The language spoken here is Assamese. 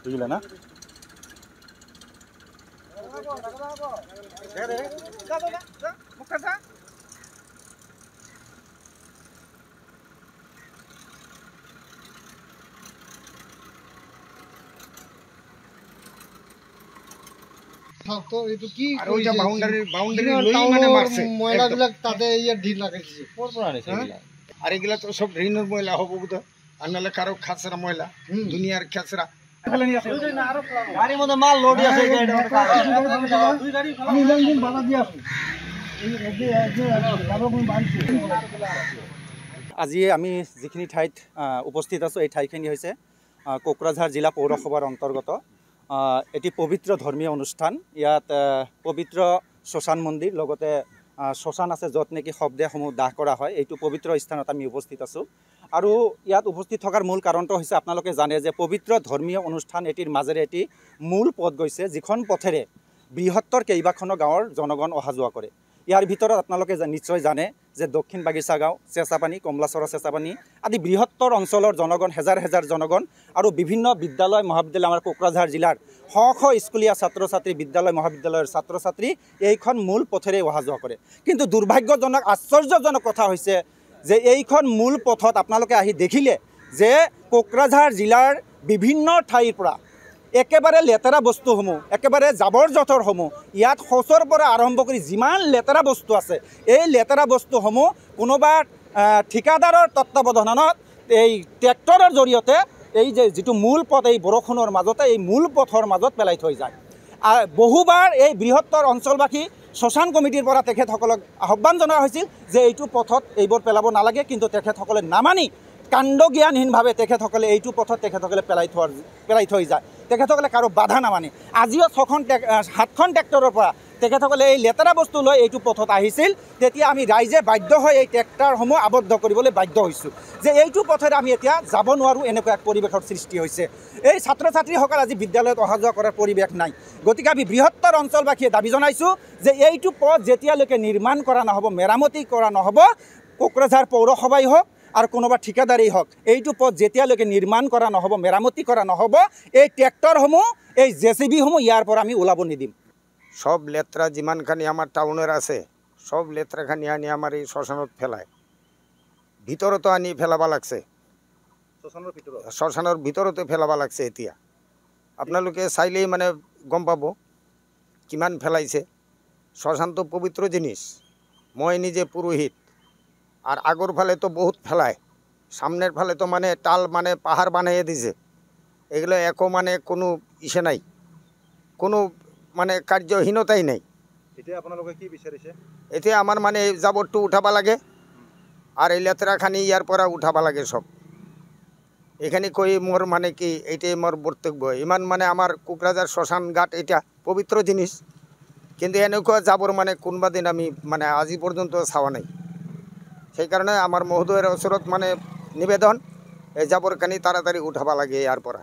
বুঝলে না? আর এগুলা তো সব ড্রেনের ময়লা হবো বোধহয়, আর নাহলে কারো খাসরা ময়লা, দুনিয়ার খাসরা। আজি আমি যিখিনি ঠাইত উপস্থিত আছোঁ এই ঠাইখিনি হৈছে কোকৰাঝাৰ জিলা পৌৰসভাৰ অন্তৰ্গত এটি পবিত্ৰ ধৰ্মীয় অনুষ্ঠান। ইয়াত পবিত্ৰ শ্মশান মন্দিৰ লগতে শ্মশান আছে য'ত নেকি শৱদেহসমূহ দাহ কৰা হয়। এইটো পবিত্ৰ স্থানত আমি উপস্থিত আছোঁ আৰু ইয়াত উপস্থিত থকাৰ মূল কাৰণটো হৈছে আপোনালোকে জানে যে পবিত্ৰ ধৰ্মীয় অনুষ্ঠান এটিৰ মাজেৰে এটি মূল পথ গৈছে, যিখন পথেৰে বৃহত্তৰ কেইবাখনো গাঁৱৰ জনগণ অহা যোৱা কৰে। ইয়াৰ ভিতৰত আপোনালোকে নিশ্চয় জানে যে দক্ষিণ বাগিচা গাঁও, চেঁচাপানী, কমলাচৰা চেঁচাপানী আদি বৃহত্তৰ অঞ্চলৰ জনগণ, হেজাৰ হেজাৰ জনগণ আৰু বিভিন্ন বিদ্যালয় মহাবিদ্যালয়, আমাৰ কোকৰাঝাৰ জিলাৰ শ শ স্কুলীয়া ছাত্ৰ ছাত্ৰী, বিদ্যালয় মহাবিদ্যালয়ৰ ছাত্ৰ ছাত্ৰী এইখন মূল পথেৰে অহা যোৱা কৰে। কিন্তু দুৰ্ভাগ্যজনক, আশ্চৰ্যজনক কথা হৈছে যে এইখন মূল পথত আপোনালোকে আহি দেখিলে যে কোকৰাঝাৰ জিলাৰ বিভিন্ন ঠাইৰ পৰা একেবাৰে লেতেৰা বস্তুসমূহ, একেবাৰে জাবৰ জোঁথৰসমূহ, ইয়াত শৌচৰ পৰা আৰম্ভ কৰি যিমান লেতেৰা বস্তু আছে এই লেতেৰা বস্তুসমূহ কোনোবা ঠিকাদাৰৰ তত্ত্বাৱধানত এই ট্ৰেক্টৰৰ জৰিয়তে এই যে যিটো মূল পথ, এই বৰষুণৰ মাজতে এই মূল পথৰ মাজত পেলাই থৈ যায়। বহুবাৰ এই বৃহত্তৰ অঞ্চলবাসী শ্মশান কমিটিৰ পৰা তেখেতসকলক আহ্বান জনোৱা হৈছিল যে এইটো পথত এইবোৰ পেলাব নালাগে, কিন্তু তেখেতসকলে নামানি কাণ্ডজ্ঞানহীনভাৱে তেখেতসকলে এইটো পথত তেখেতসকলে পেলাই থৈ যায়। তেখেতসকলে কাৰো বাধা নামানে। আজিও 7খন ট্ৰেক্টৰৰ পৰা তেখেতসকলে এই লেতেৰা বস্তু লৈ এইটো পথত আহিছিল। তেতিয়া আমি ৰাইজে বাধ্য হৈ এই ট্ৰেক্টৰসমূহ আবদ্ধ কৰিবলৈ বাধ্য হৈছোঁ যে এইটো পথেৰে আমি এতিয়া যাব নোৱাৰোঁ, এনেকুৱা এক পৰিৱেশৰ সৃষ্টি হৈছে। এই ছাত্ৰ ছাত্ৰীসকল আজি বিদ্যালয়ত অহা যোৱা কৰাৰ পৰিৱেশ নাই। গতিকে আমি বৃহত্তৰ অঞ্চলবাসীয়ে দাবী জনাইছোঁ যে এইটো পথ যেতিয়ালৈকে নিৰ্মাণ কৰা নহ'ব, মেৰামতি কৰা নহ'ব, কোকৰাঝাৰ পৌৰসভাই হওক আৰু কোনোবা ঠিকাদাৰেই হওক, এইটো পথ যেতিয়ালৈকে নিৰ্মাণ কৰা নহ'ব, মেৰামতি কৰা নহ'ব, এই ট্ৰেক্টৰসমূহ, এই জেচিবিসমূহ ইয়াৰ পৰা আমি ওলাব নিদিম। সব লেতেৰা যিমানখানি আমাৰ টাউনেৰ আছে সব লেতেৰাখানি আনি আমাৰ এই শ্মশানত ফেলায়। ভিতৰতো আনি ফেলাব লাগছে, শ্মশানৰ ভিতৰতে ফেলাব লাগছে। এতিয়া আপোনালোকে চাইলেই মানে গম পাব কিমান ফেলাইছে। শ্মশানটো পবিত্ৰ জিনিস, মই নিজে পুৰোহিত। আর আগর ফালে তো বহুত ফেলায়, সামনের ফালে তো মানে টাল মানে পাহাড় বানিয়ে দিছে। এগুলো একো মানে কোনো ইসে নাই, কোনো মানে কার্যহীনতাই নাই। এতিয়া আপোনালোকে কি বিচাৰিছে? এতিয়া আমাৰ মানে জাবৰটো উঠাব লাগে আৰ এই লেতেৰাখানি ইয়াৰ পৰা উঠাব লাগে সব। এখানে কৈ মোর মানে কি এইটাই মোর বক্তব্য। ইমান মানে আমার কোকরাঝার শ্মশান ঘাট এটা পবিত্র জিনিস, কিন্তু এনেকুৱা জাবৰ মানে কোনোবা দিন আমি মানে আজি পৰ্যন্ত চাওয়া নাই। সেই কাৰণে আমাৰ মহোদয়েৰ ওচৰত মানে নিবেদন, এই জাবৰখানি তাড়াতাড়ি উঠাব লাগে ইয়াৰ পৰা।